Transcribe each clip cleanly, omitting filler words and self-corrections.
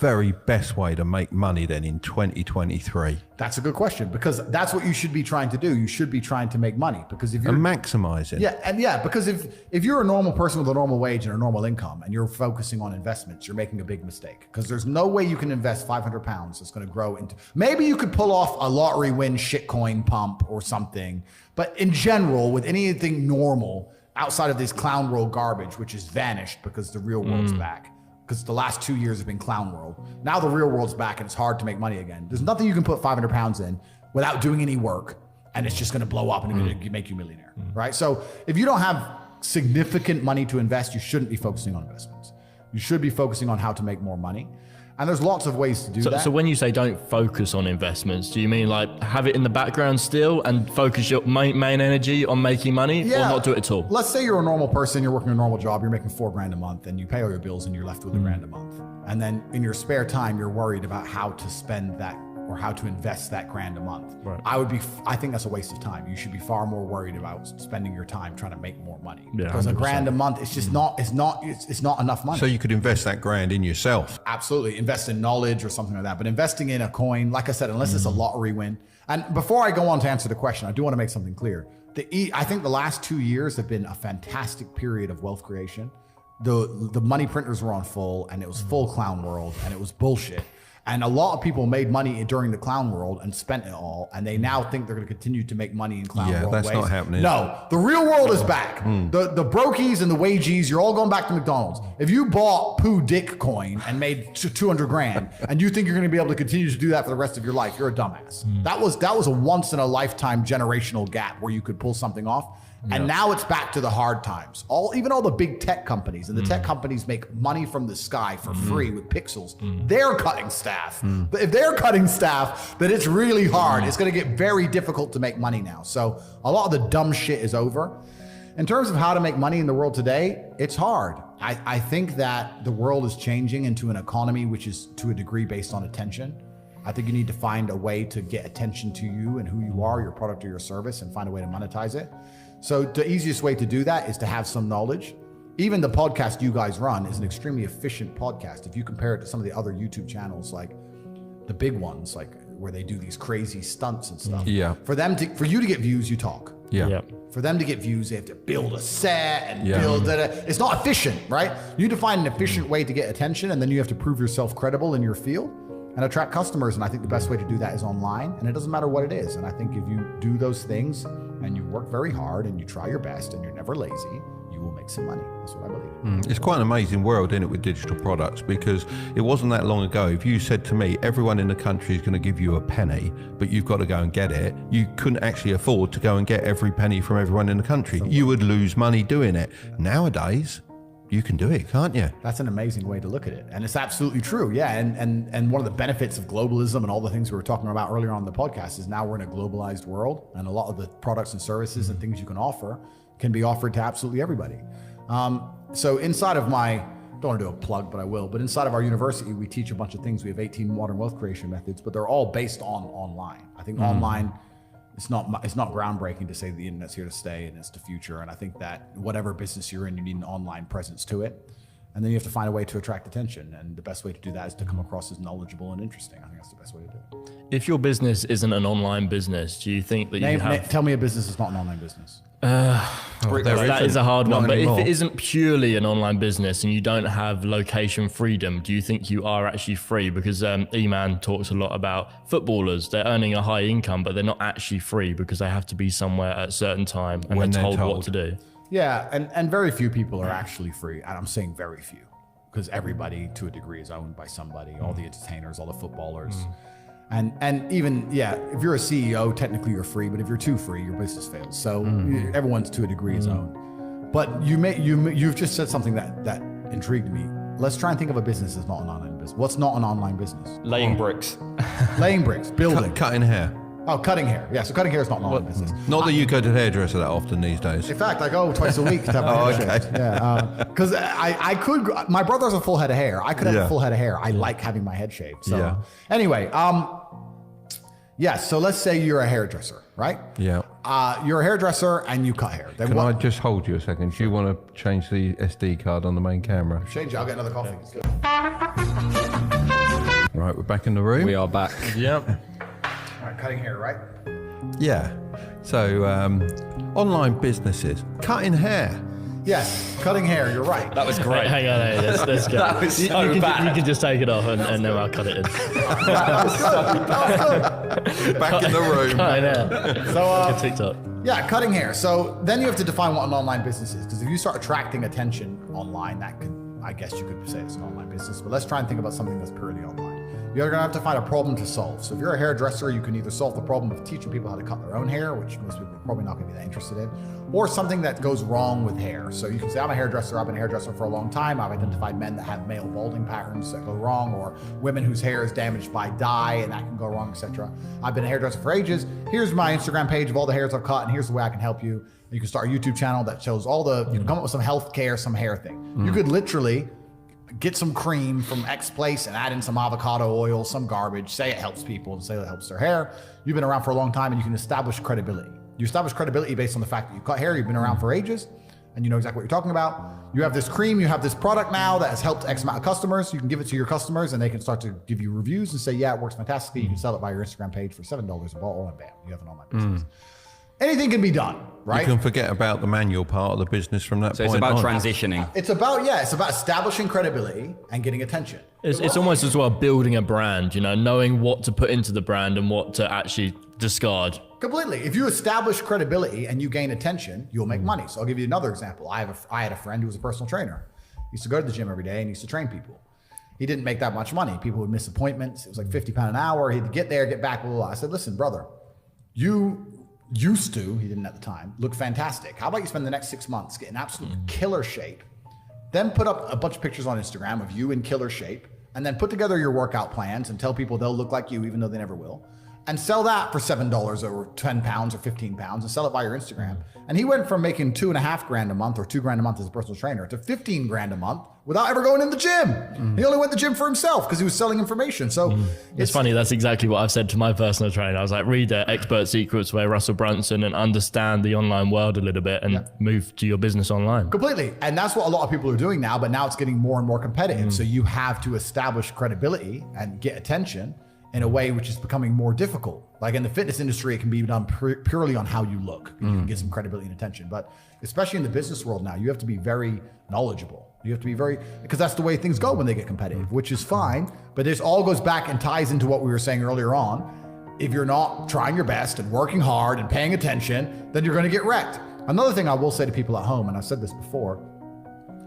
very best way to make money then in 2023? That's a good question, because that's what you should be trying to do. You should be trying to make money, because if you're maximizing. Because if you're a normal person with a normal wage and a normal income and you're focusing on investments, you're making a big mistake, because there's no way you can invest 500 pounds that's going to grow into, maybe you could pull off a lottery win shitcoin pump or something. But in general, with anything normal outside of this clown world garbage, which has vanished because the real world's back, because the last 2 years have been clown world. Now the real world's back and it's hard to make money again. There's nothing you can put 500 pounds in without doing any work, and it's just going to blow up and going to make you a millionaire, right? So if you don't have significant money to invest, you shouldn't be focusing on investments. You should be focusing on how to make more money. And there's lots of ways to do that. So when you say don't focus on investments, do you mean like have it in the background still and focus your main energy on making money, or not do it at all? Let's say you're a normal person, you're working a normal job, you're making $4,000 a month, and you pay all your bills and you're left with $1,000 a month. And then in your spare time, you're worried about how to spend that or how to invest that $1,000 a month. Right. I think that's a waste of time. You should be far more worried about spending your time trying to make more money. Yeah, because 100%. $1,000 a month, it's just it's not enough money. So you could invest that $1,000 in yourself. Absolutely. Invest in knowledge or something like that. But investing in a coin, like I said, unless it's a lottery win. And before I go on to answer the question, I do want to make something clear. I think the last 2 years have been a fantastic period of wealth creation. The money printers were on full, and it was full clown world, and it was bullshit. And a lot of people made money during the clown world and spent it all, and they now think they're going to continue to make money in clown world that's ways. not happening. No, the real world is back. The brokies and the wagies, you're all going back to McDonald's. If you bought Pooh Dick coin and made 200 grand, and you think you're going to be able to continue to do that for the rest of your life, you're a dumbass. That was a once in a lifetime generational gap where you could pull something off. And now it's back to the hard times. Even all the big tech companies, and the tech companies make money from the sky for free with pixels. They're cutting staff. But if they're cutting staff, then it's really hard. It's going to get very difficult to make money now. So a lot of the dumb shit is over. In terms of how to make money in the world today, it's hard. I think that the world is changing into an economy which is to a degree based on attention. I think you need to find a way to get attention to you and who you are, your product or your service, and find a way to monetize it. So the easiest way to do that is to have some knowledge. Even the podcast you guys run is an extremely efficient podcast. If you compare it to some of the other YouTube channels, like the big ones, like where they do these crazy stunts and stuff. Yeah. For you to get views, you talk. Yeah. Yep. For them to get views, they have to build a set and build that. It's not efficient, right? You need to find an efficient way to get attention, and then you have to prove yourself credible in your field and attract customers. And I think the best way to do that is online, and it doesn't matter what it is. And I think if you do those things and you work very hard and you try your best and you're never lazy, you will make some money. That's what I believe. It's quite an amazing world, isn't it, with digital products, because it wasn't that long ago. If you said to me, everyone in the country is going to give you a penny, but you've got to go and get it, you couldn't actually afford to go and get every penny from everyone in the country. You would lose money doing it. Nowadays, you can do it, can't you? That's an amazing way to look at it. And it's absolutely true. Yeah. And one of the benefits of globalism and all the things we were talking about earlier on in the podcast is now we're in a globalized world, and a lot of the products and services and things you can offer can be offered to absolutely everybody. So inside of I don't want to do a plug, but I will. But inside of our university, we teach a bunch of things. We have 18 modern wealth creation methods, but they're all based on online. I think online, it's not groundbreaking to say the internet's here to stay and it's the future. And I think that whatever business you're in, you need an online presence to it. And then you have to find a way to attract attention. And the best way to do that is to come across as knowledgeable and interesting. I think that's the best way to do it. If your business isn't an online business, do you think that you have... Tell me a business that's not an online business. That is a hard one. But anymore. if it isn't purely an online business and you don't have location freedom, do you think you are actually free? Because E-Man talks a lot about footballers. They're earning a high income, but they're not actually free because they have to be somewhere at a certain time and When they're they're told what told. to do. Yeah, and very few people are actually free. And I'm saying very few, because everybody to a degree is owned by somebody, all the entertainers, all the footballers. And even, if you're a CEO, technically you're free, but if you're too free, your business fails. So everyone's to a degree is owned. But you've just said something that intrigued me. Let's try and think of a business that's not an online business. What's not an online business? Laying bricks. Laying bricks, building. Cutting hair. Oh, cutting hair. Yeah, so cutting hair is not an online business. Not that you go to the hairdresser that often these days. In fact, I go twice a week to have my hair okay. shaved. Yeah, because I could. My brother has a full head of hair. I could have a full head of hair. I like having my head shaved. So anyway, yes. So let's say you're a hairdresser, right? Yeah. You're a hairdresser and you cut hair. Then Can I just hold you a second? Do you want to change the SD card on the main camera? Change it. I'll get another coffee. Right, we're back in the room. We are back. Yep. All right, cutting hair, right? Yeah. So, online businesses, cutting hair. Yes, cutting hair. You're right. That was great. Hang on, let's go. That was so you bad. can just take it off and then I'll cut it in. Back in the room. Cutting hair. So, Good TikTok. yeah, cutting hair. So then you have to define what an online business is, because if you start attracting attention online, that could, I guess you could say it's an online business. But let's try and think about something that's purely online. You're gonna have to find a problem to solve. So if you're a hairdresser, you can either solve the problem of teaching people how to cut their own hair, which most people are probably not gonna be that interested in, or something that goes wrong with hair. So you can say, I'm a hairdresser, I've been a hairdresser for a long time. I've identified men that have male balding patterns that go wrong, or women whose hair is damaged by dye and that can go wrong, etc. I've been a hairdresser for ages. Here's my Instagram page of all the hairs I've cut, and here's the way I can help you. You can start a YouTube channel that shows all the, you can come up with some healthcare, some hair thing. You could literally get some cream from X place and add in some avocado oil, some garbage, say it helps people and say it helps their hair. You've been around for a long time and you can establish credibility. You establish credibility based on the fact that you cut hair, you've been around for ages, and you know exactly what you're talking about. You have this cream, you have this product now that has helped X amount of customers. You can give it to your customers and they can start to give you reviews and say, yeah, it works fantastically. You can sell it by your Instagram page for $7 a bottle and bam, you have an online business. Anything can be done, right? You can forget about the manual part of the business from that So point it's about on. transitioning. It's about establishing credibility and getting attention. It's almost as well building a brand, knowing what to put into the brand and what to actually discard. Completely. If you establish credibility and you gain attention, you'll make money. So I'll give you another example. I had a friend who was a personal trainer. He used to go to the gym every day and he used to train people. He didn't make that much money. People would miss appointments. It was like £50 an hour. He'd get there, get back, blah, blah, blah. I said, listen, brother, you used to, he didn't at the time, look fantastic. How about you spend the next 6 months getting absolute killer shape, then put up a bunch of pictures on Instagram of you in killer shape, and then put together your workout plans and tell people they'll look like you even though they never will, and sell that for $7 or 10 pounds or 15 pounds and sell it by your Instagram. And he went from making $2.5 grand a month or $2 grand a month as a personal trainer to 15 grand a month without ever going in the gym. He only went to the gym for himself because he was selling information. So It's funny, that's exactly what I've said to my personal trainer. I was like, read Expert Secrets by Russell Brunson and understand the online world a little bit and move to your business online. completely. And that's what a lot of people are doing now, but now it's getting more and more competitive. So you have to establish credibility and get attention in a way which is becoming more difficult. Like in the fitness industry, it can be done purely on how you look. You can get some credibility and attention. But especially in the business world now, you have to be very knowledgeable. You have to be because that's the way things go when they get competitive, which is fine. But this all goes back and ties into what we were saying earlier on. If you're not trying your best and working hard and paying attention, then you're going to get wrecked. Another thing I will say to people at home, and I've said this before,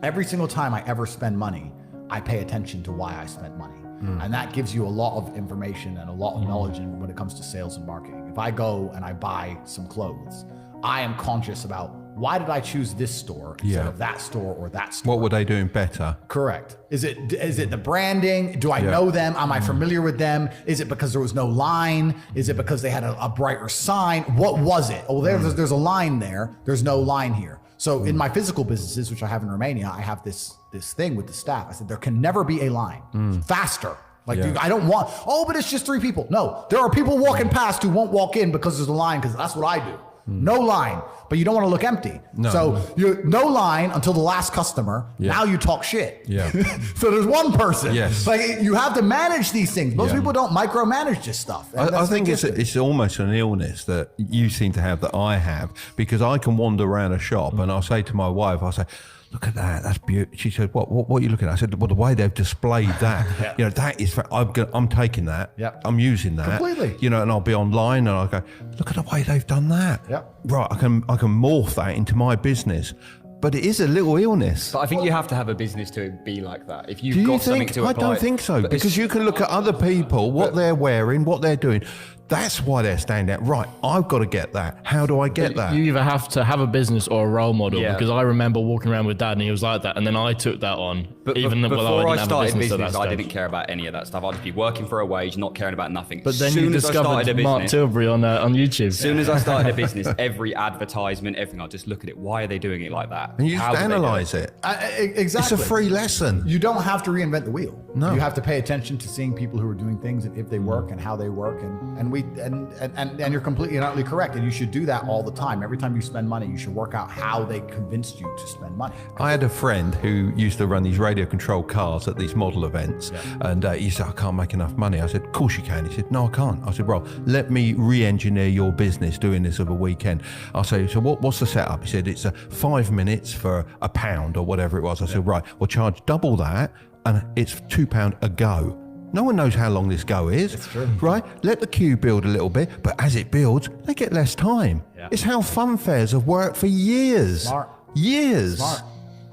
every single time I ever spend money, I pay attention to why I spent money. And that gives you a lot of information and a lot of knowledge when it comes to sales and marketing. If I go and I buy some clothes, I am conscious about why did I choose this store instead of that store or that store? What were they doing better? Correct. Is it the branding? Do I know them? Am I familiar with them? Is it because there was no line? Is it because they had a brighter sign? What was it? Oh, there's a line there. There's no line here. So in my physical businesses, which I have in Romania, I have this thing with the staff. I said, there can never be a line. Faster. Dude, I don't want, but it's just 3 people. No, there are people walking past who won't walk in because there's a line, because that's what I do. No line, but you don't want to look empty. No. So no line until the last customer. Now you talk shit. Yeah. So there's one person. Yes. Like you have to manage these things. Most people don't micromanage this stuff. I think it's almost an illness that you seem to have that I have, because I can wander around a shop and I'll say to my wife, I'll say, look at that, that's beautiful. She said, what are you looking at? I said, well, the way they've displayed that, that is, I'm taking that, I'm using that. Completely. And I'll be online and I'll go, look at the way they've done that. Right, I can morph that into my business. But it is a little illness. But I think you have to have a business to be like that. If Do you've you got something think? to apply. I don't think so, because you can look at other people, what they're wearing, what they're doing. That's why they're standing out. Right, I've got to get that. How do I get that? You either have to have a business or a role model, Yeah. because I remember walking around with Dad and he was like that, and then I took that on. But even before though I I didn't have a started business, business, at that I stage. didn't care about any of that stuff. I'd just be working for a wage, not caring about nothing. But then soon you as I started discovered a Mark business, Tilbury on YouTube. as soon as I started a business, every advertisement, everything, I'll just look at it. Why are they doing it like that? And you just How do they do analyse it. Exactly. It's a free lesson. You don't have to reinvent the wheel. No. You have to pay attention to seeing people who are doing things and if they work and how they work. And and you're completely and utterly correct. And you should do that all the time. Every time you spend money, you should work out how they convinced you to spend money. I had a friend who used to run these radio controlled cars at these model events, and he said, I can't make enough money. I said, of course you can. He said, no, I can't. I said, well, let me re-engineer your business doing this over a weekend. I said, so what's the setup? He said, it's 5 minutes for £1 or whatever it was. I said, right, we'll charge double that, and it's £2 a go. No one knows how long this go is, right? Let the queue build a little bit, but as it builds, they get less time. Yeah. It's how fun fairs have worked for years. Smart. Years. Smart.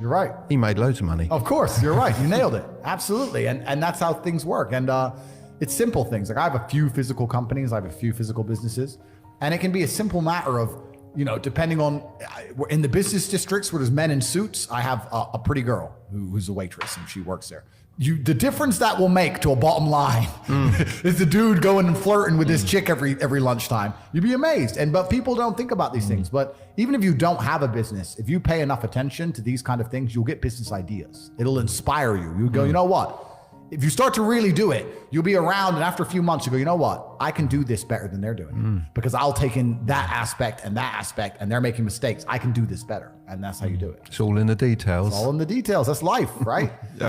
You're right. He made loads of money. Of course, you're right. You nailed it. Absolutely. And that's how things work. And it's simple things. Like I have a few physical companies, I have a few physical businesses, and it can be a simple matter of, depending on, in the business districts where there's men in suits, I have a pretty girl who's a waitress and she works there. The difference that will make to a bottom line is the dude going and flirting with this chick every lunchtime. You'd be amazed. But people don't think about these things. But even if you don't have a business, if you pay enough attention to these kind of things, you'll get business ideas. It'll inspire you. You go, you know what? If you start to really do it, you'll be around, and after a few months, you go, you know what? I can do this better than they're doing it. Because I'll take in that aspect, and they're making mistakes. I can do this better. And that's how you do it. It's all in the details. It's all in the details. That's life, right?